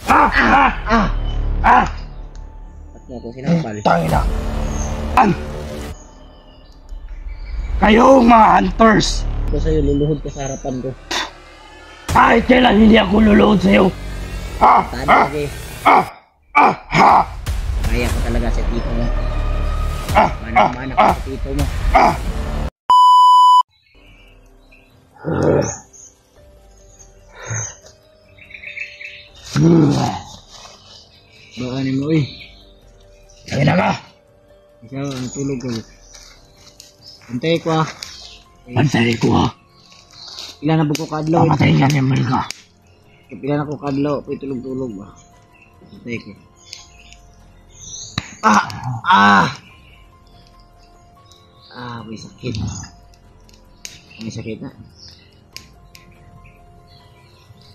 Ba't mo ako sinampal? Tangina. Kayong mga hunters. Ako sa'yo, luluhod ka sa harapan ko. Kahit kailan hindi ako luluhod sa'yo. Lagi. Kaya ko talaga sa tito mo. Mana-mana ko sa tito mo. Baka mo Tangina ka. Ikaw, ang tulog ko. Antay ko Pantay ko ha. Ilan na ba ko kadlaw? Pamatay nga naman ka. Ilan ako kadlaw? Ako'y tulog-tulog ba? Antay ko. May sakit. May sakit na.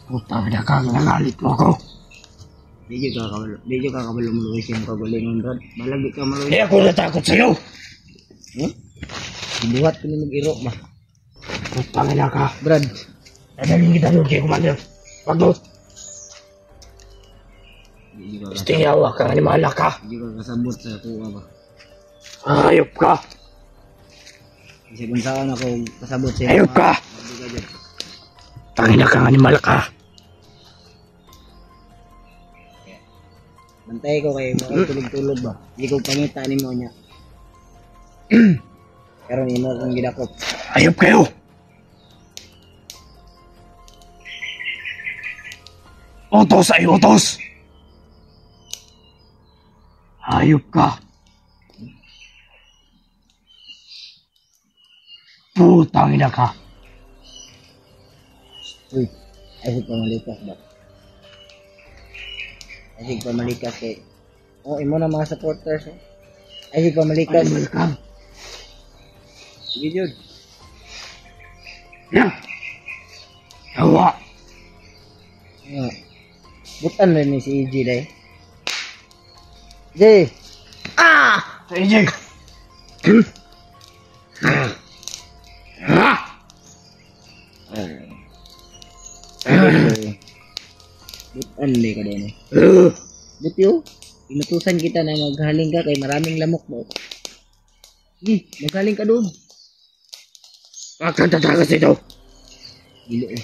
Putang ina ka, nagalit mo ako. Di ka kabalumuloy siyang kagulingon, Brad. Balagi ka maluloy. Hindi ako natakot sa'yo. Ibuhat ko na mag-iro ba? Putang ina ka. Brad. Nadaling kita doon kay Commander. Wag doon. Istiyawa ka, animala ka. Hindi ka kasabot sa kuha ba? Ayop ka. Kasi kung saan ako kasabot sa Ayop ka. Tangina ka, animal ka. Bantay ko kayo, mga tulog-tulog ba? Hindi ko pangita ni mo niya. Pero ni mo kung gidakop. Ayop kayo. Utos ay utos. Ayop ka. Putang ina ka. Uy, asig pamalikas ba? Asig pamalikas kay... imo na mga supporters eh. Asig pamalikas. Animal ka. Sige, Jod. Yan. Yawa. Butan rin ni si EJ dahi. J! Sa ijig. Butan rin ka doon eh. Butyo, inutusan kita na maghaling ka kay maraming lamok mo. Sige, maghaling ka doon. Pagkantatakas ito. Gilo eh.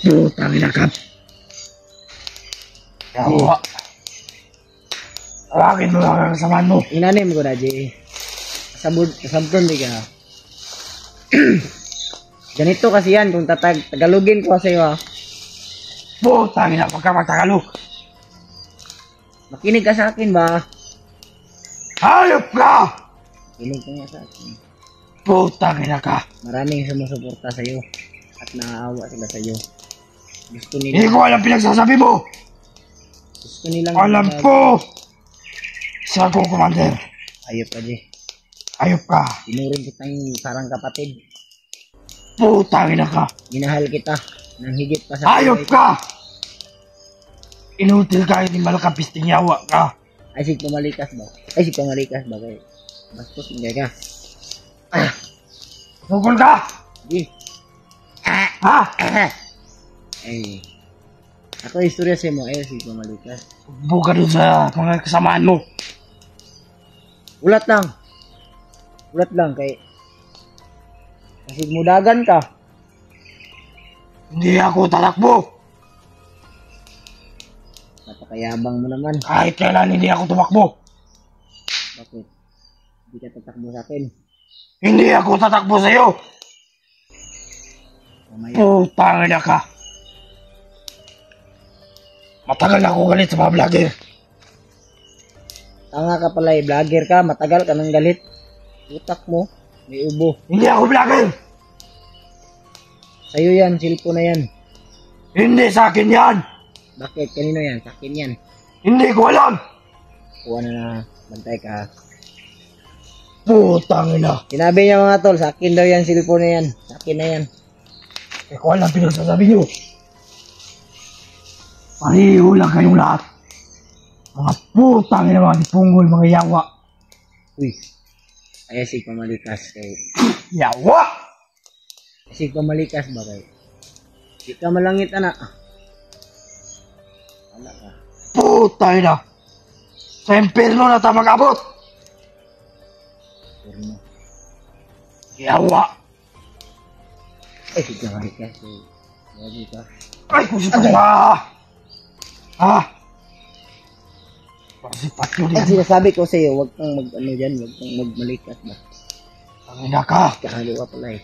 Putang ina ka. Yawa. Awakin mo lang ang kasamaan mo. Inanim ko na, J. Kasabton di ka. Ganito kasi yan, kung tagalugin ko sa iyo ha. Putang ina, pagka magtagalog. Makinig ka sa akin ba? Hayop ka! Makinig ka nga sa akin. Putang ina ka. Maraming sumusuporta sa iyo. At naaawa sila sa iyo. Gusto Hindi nila. ko alam pinagsasabi mo. Gusto nilang. Alam ko. Siya ko, Commander. Ayop ka, J. Ayop ka. Tinuring kitang sarang kapatid. Putang ina ka. Minahal kita. Nang higit pa sa Ayop ka! Inutil ka, hindi malakapis tinyawa ka. Ay, sig pamalikas ba? Ay, sig pamalikas ba? Kay bastos hindi ka. Sugol ka! Di. Ha? Ay. Ako istorya sa mo. Ay, sig pamalikas. Buka doon sa mga kasamaan mo. Ulat lang. Ulat lang kay kasi mudagan ka. Hindi ako tatakbo. Napakayabang mo naman. Kahit kailan hindi ako tumakbo. Bakit? Hindi ka tatakbo sa akin. Hindi ako tatakbo sa'yo. Mamaya. Putang ina ka. Matagal na ako galit sa mga vlogger. Tanga ka pala eh. Vlogger ka. Matagal ka nang galit. Utak mo. May ubo. Hindi ako vlogger. Sa'yo yan. Cellphone na yan. Hindi sa akin yan. Bakit? Kanino yan? Sa akin yan. Hindi ko alam. Kuha na. Bantay ka. Putang ina. Sinabi niya mga tol. Sa akin daw yan. Cellphone na yan. Sa akin na yan. Hindi ko alam pinagsasabi nyo. Pariho lang kayong lahat. Mga putang ina, mga dipunggol, mga yawa. Uy. Ay, sig pamalikas kay. Yawa! Sig pamalikas ba kay? Di ka malangit anak. Wala ka. Putang ina. Sa impyerno na tayo mag-abot. Turno. Yawa. Ay, gawin ka. Gawin ka. Ay, kusita ko ha. Pasipat yun Ay, yan. sinasabi ko sa'yo, huwag kang mag-ano dyan, huwag kang magmalikat ba. Ang ina ka. Kahalo ka pala eh.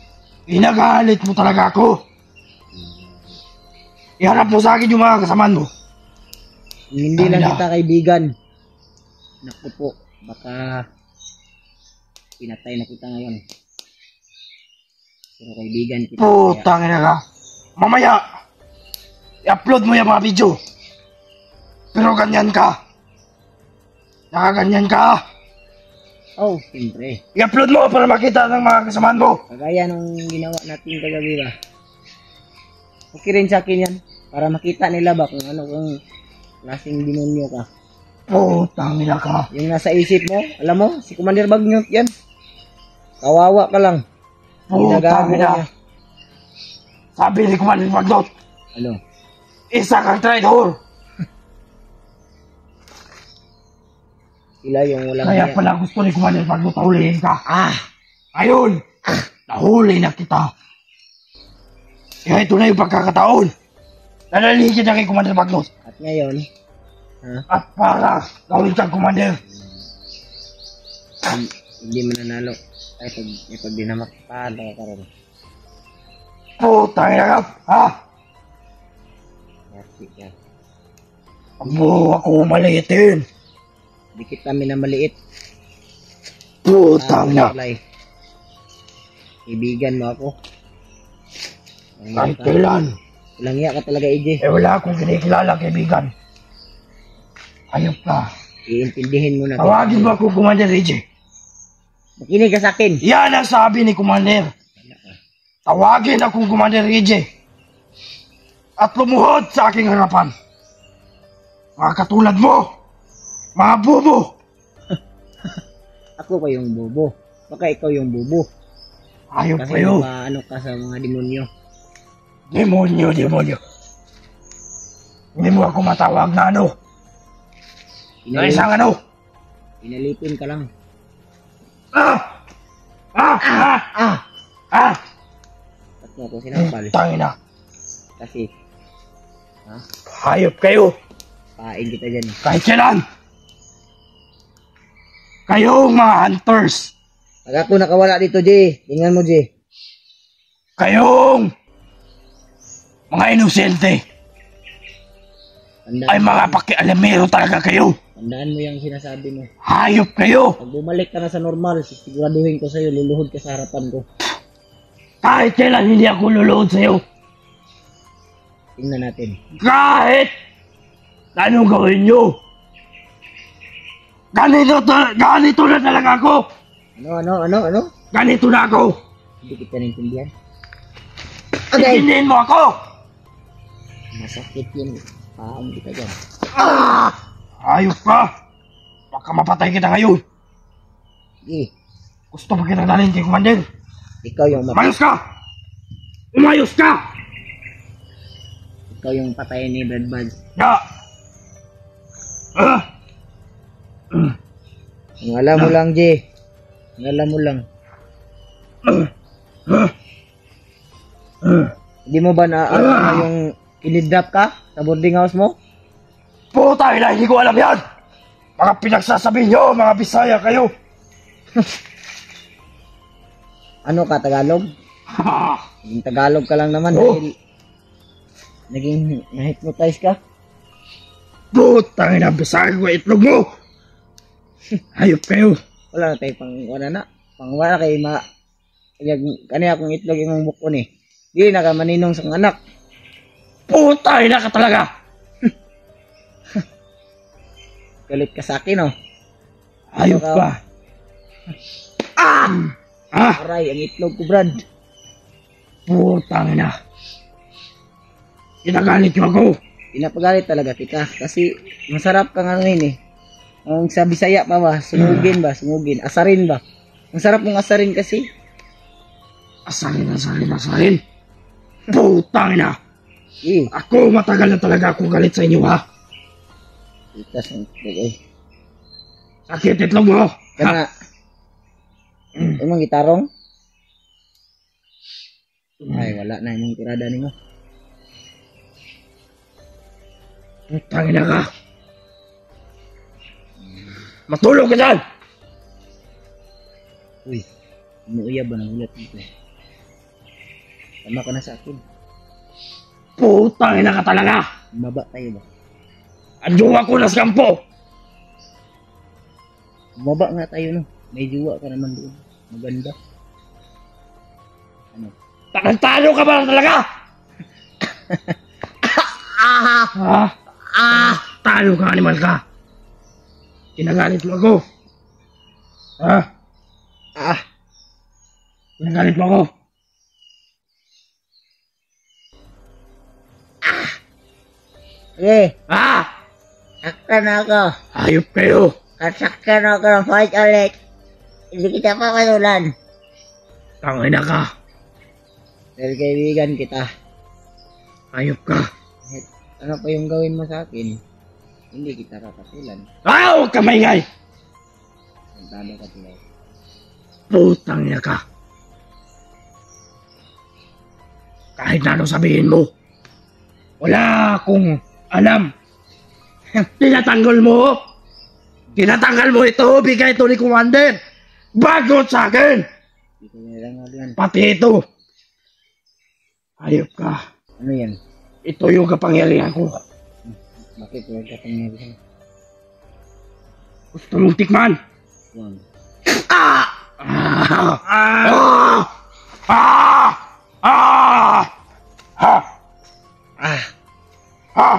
Inagalit mo talaga ako. Iharap mo sa akin yung mga kasamaan mo. Hindi lang kita kaibigan. Naku po, baka pinatay na kita ngayon. Pero kaibigan kita. Putang ina ka. Mamaya, i-upload mo yung mga video. Pero ganyan ka. Nakaganyan ka. Oh, siyempre. I-upload mo para makita ng mga kasamaan mo. Kagaya nung ginawa natin kagabi ba. Okay rin sa akin yan. Para makita nila ba kung ano kung klaseng demonyo ka. Putang ina ka. Yung nasa isip mo, alam mo, si Commander Bagnot yan. Kawawa ka lang. Putang Ginagago ina. niya. Sabi ni Commander Magnot, Ano? isa kang traitor. Sila yung walang Kaya hiya. pala gusto ni Commander Magnot hulihin ka. Ah! Ayun, nahuli na kita. Kaya ito na yung pagkakataon. Nalaligid na kay Commander Magnot. At ngayon, At para gawin kang Commander. hindi mananalo. Ay, pag dinamak, paano ka rin? Putang ina ka, ha? Yan. Huwag mo ako maliitin. Dikit kami na maliit. Putang ina. Ibigan mo ako. Kahit kailan. Walang hiya ka talaga, EJ. Eh wala akong kinikilala kaibigan. Ayop ka. Iintindihin mo na. Tawagin mo ako Commander AJ. Makinig ka sa akin. Yan ang sabi ni Commander. Tawagin akong Commander AJ. At lumuhod sa aking harapan. Mga katulad mo. Mga bobo. Ako pa yung bobo. Baka ikaw yung bobo. Ayop Kasi kayo. ano ka sa mga demonyo. Demonyo. Hindi mo ako matawag na ano. Na isang ano. Pinalipin ka lang. Ba't mo ako sinampal? Tangina. Kasi, Hayop kayo. pain kita dyan. Kahit kailan. Kayong mga hunters. Pag ako nakawala dito, J. Tingnan mo, J. Kayong mga inosente. Ay mga pakialamero talaga kayo. Tandaan mo yung sinasabi mo. Hayop kayo. Pag bumalik ka na sa normal, siguraduhin ko sa'yo, luluhod ka sa harapan ko. Kahit kailan hindi ako luluhod sa'yo. Tingnan natin. Kahit anong gawin nyo. Ganito na talaga ako. Ano? Ganito na ako. Hindi kita naintindihan. Itindihin mo ako. Masakit yun. Paan kita dyan. Hayop ka. Baka mapatay kita ngayon. Sige, Gusto mo kita dalhin kay Commander. ikaw yung Umayos ka. Umayos ka. ikaw yung patayin ni Brad Buds. Ya. Ang alam mo lang, J. Ang alam mo lang. Hindi mo ba na yung kinidnap ka sa boarding house mo? Puta, hindi ko alam yan. Mga pinagsasabi nyo, mga Bisaya kayo. Ano ka, Tagalog? Naging Tagalog ka lang naman dahil naging na-hypnotize ka. Puta, Bisaya ko itlog mo. Hayop kayo. Wala na tayo pangwala kay kaniya akong itlog yung buko ni. Di na ka maninong sa anak. Puta, ka talaga. Galit ka sa akin, oh. Hayop ka. Aray, ang itlog ko, Brad. Putang ina. Kinagalit nyo ako. Pinapagalit talaga kita kasi masarap kang ano yun eh. Ang sa Bisaya pa ba, sumugin ba, sumugin, asarin ba. Ang sarap mong asarin kasi. Asarin. Putang ina. Eh, Ako matagal na talaga akong galit sa inyo ha. Itas ang itlog eh. Sakit itlog mo. Kana. Imong gitarong? Ay, wala na imong tirada nimo. Tangina ka. Matulog ka dyan. Uy, umuuya ba ng ulat dito? Tama ka na sa akin. Putang ina ka talaga. Baba tayo ba? Andiyo ako na sa kampo. Baba nga tayo no. May juwa ka naman doon. Maganda. Ano? Tarantado ka ba lang talaga? Talo ka, animal ka. Kinagalit mo ako. Kinagalit mo ako. Sige. Saktan ako. Hayop kayo. Kasaktan ako ng fight ulit. Hindi kita papatulan. Tangina ka. Dahil kaibigan kita. Hayop ka. Ano pa yung gawin mo sa akin? Hindi kita papatulan. Huwag ka maingay. Santado ka tulay. Putang ina ka. Kahit na anong sabihin mo, wala akong alam. Tinatanggal mo. Tinatanggal mo ito. Bigay ito ni Commander. Bagot sa akin. Ito na lang yan. Pati ito. Hayop ka. Ano yan? Ito yung kapangyarihan ko. Bakit huwag ka pangyarihan? Gusto mong tikman? Huwag.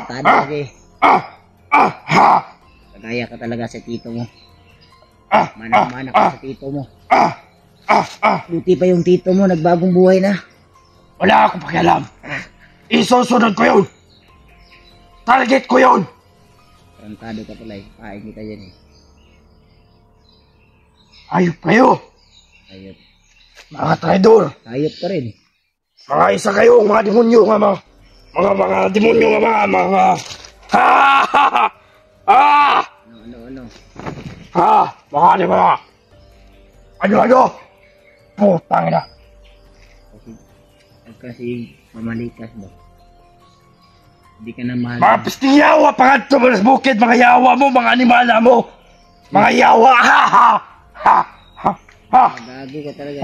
Tado lagi. Kagaya ka talaga sa tito mo. Manang-mana ka sa tito mo. Buti pa yung tito mo, nagbagong buhay na. Wala akong pakialam. Isusunod ko yun. Target ko yun. Tarantado ka pala eh. Paing kita yan eh. Ayop kayo. Ayop. Mga traidor. Ayop ka rin. Mga isa kayo, mga demonyo nga mga demonyo nga mga Ano? mga demonyo. Ano? Putang ina. Kasi mamalikas ba? Hindi ka na mahal. Mga pisting yawa, pangat sa bukid, mga yawa mo, mga animala mo. Mga yawa, Gago ka talaga.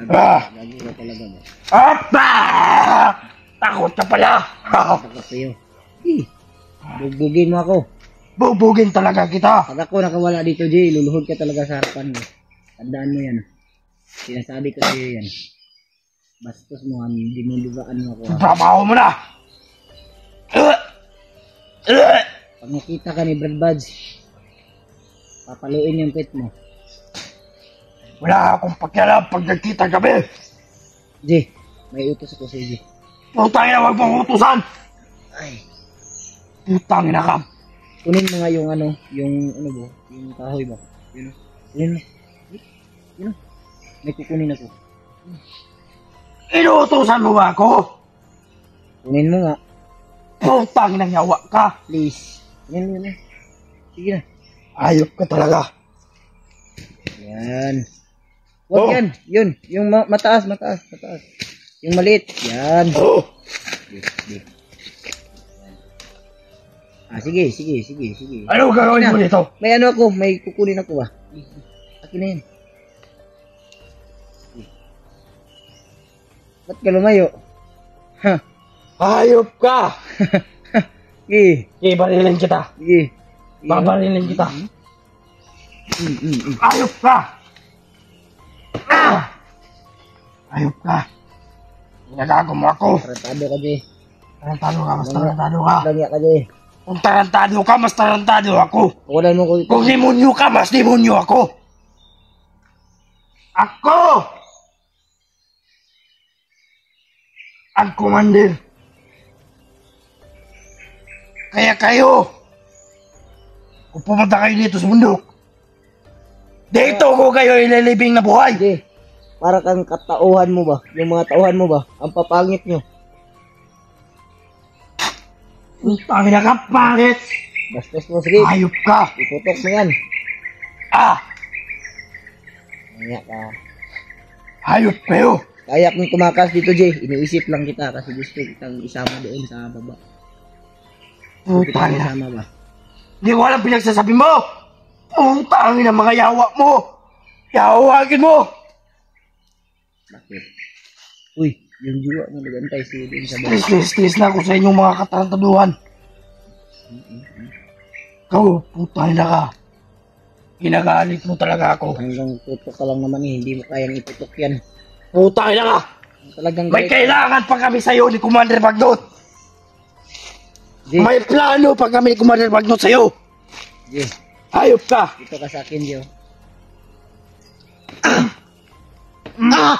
Gago ka talaga ba? Takot ka pala. Takot sa'yo. Bugbugin mo ako. Bubugin talaga kita. Pag ako nakawala dito, Jay, luluhod ka talaga sa harapan mo. Tandaan mo yan. Sinasabi ko sa'yo yan. Bastos mo, dinulugaan mo ako. Trabaho mo na. Pag nakita ka ni Brad Buds, papaluin yung pet mo. Wala akong pakialam pag nagkita kami. Jay, may utos ako sa'yo, Jay. Putang ina, wag mong utusan. Ay. Putang ina ka. Kunin mo nga yung yung kahoy ba? Yun. May kukunin ako. Inuutusan mo ba ako? Kunin mo nga. Putang ina, yawa ka. Please. Kunin mo. Sige na. Ayop ka talaga. Yan. Huwag yan. Yun. Yung mataas. Yung maliit. Yan. Sige. Sige. Ano gagawin mo nito? May ano ako. May kukunin ako ba? Akin na yan. Ba't ka lumayo? Ha? Ayop ka. Sige. Barilin kita. Sige. Babarilin kita. Ayop ka. Ayop ka. Ginagago mo ako. Tarantado ka, Jay. Tarantado ka, mas tarantado ka. Lagya ka, Jay. Kung tarantado ka, mas tarantado ako. Kukunan mo ko. Kung demonyo ka, mas demonyo ako. Ako! Ang commander. Kaya kayo, kung pumunta kayo dito sa bundok, dito ko kayo ililibing na buhay. Jay, para kang katauhan mo ba? Yung mga tauhan mo ba? Ang papangit nyo. Putang ina ka, pangit! Bastos mo, sige. Hayop ka! Itutok mo yan. Ah! Kaya ka. Hayop kayo! Kaya kong tumakas dito, Jay. Iniisip lang kita kasi gusto kitang isama doon sa baba. Gusto Putang kitang ina. isama ba? Hindi ko alam pinagsasabi mo! Putang ina mga yawa mo! Yawagin mo! Bakit? Uy, yung jiwa mo nagantay siya doon sa baba. Stress na ako sa inyong mga katarantaduhan. Ikaw, putang ina ka. Ginagalit mo talaga ako. Hanggang tutok ka lang naman eh. Hindi mo kayang itutok yan. Putang ina ka! Talagang May galit. kailangan pa kami sa'yo ni Commander Bagnot! Jay, May plano pa kami ni Commander Bagnot sa'yo! Jay, Hayop ka! dito ka sa akin, Jay. Ah!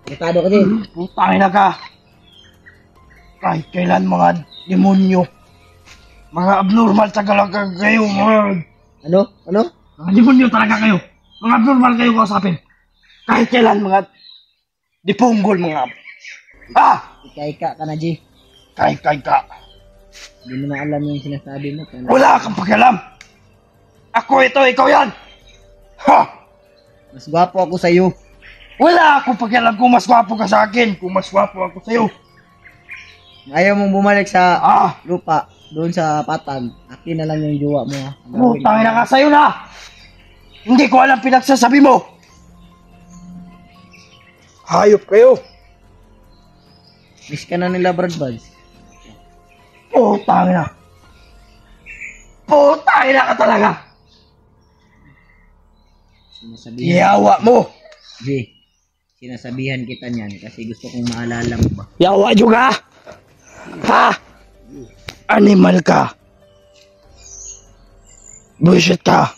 Delikado ka, Jay. Putang ina ka! Kahit kailan mga demonyo, mga abnormal talaga kayo, mga... Ano? Ano? Mga demonyo talaga kayo! Mga abnormal kayo kausapin! Kahit kailan mga dipunggol mga... Ah! Ika-ika ka na, Jay. Kahit ka! Hindi mo na alam yung sinasabi mo. Kaya Wala kang pakialam! Ako ito, ikaw yan! Ha! mas gwapo ako sa'yo. Wala akong pakialam kung mas gwapo ka sa akin, kung mas gwapo ako sa'yo. Ayaw mong bumalik sa Ah! lupa, doon sa patag. Akin na lang yung jowa mo, ha. Putang ina ka sa'yo na! Hindi ko alam pinagsasabi mo! Hayop kayo! Miss ka na nila, Brad Buds. Putang ina! Putang ina ka talaga! Sinasabihan, Yawa mo! Jay, sinasabihan kita niyan kasi gusto kong maalala mo ba. Yawa juga! Ha? Animal ka! Bullshit ka!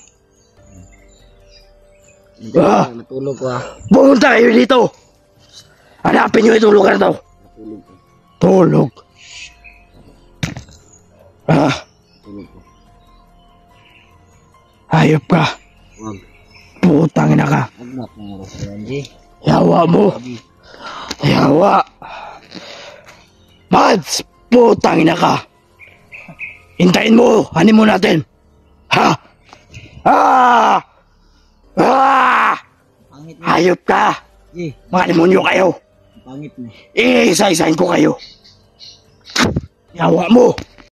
Ah! Natulog ko, ha. Pumunta kayo dito! Hanapin nyo itong lugar to! Natulog ko. Tulog! Ah! Natulog ko. Hayop ka! Wag. Putang ina ka! Wag mo akong oras na yan, Jay. Yawa mo! Sabi, Yawa! Mads! Putang ina ka! Hintayin mo! Hanin mo natin! Ha? Ah! Ah! pangit mo. Hayop ka! Jay, Mga demonyo kayo! pangit mo. Iisa-isahin ko kayo! Yawa mo!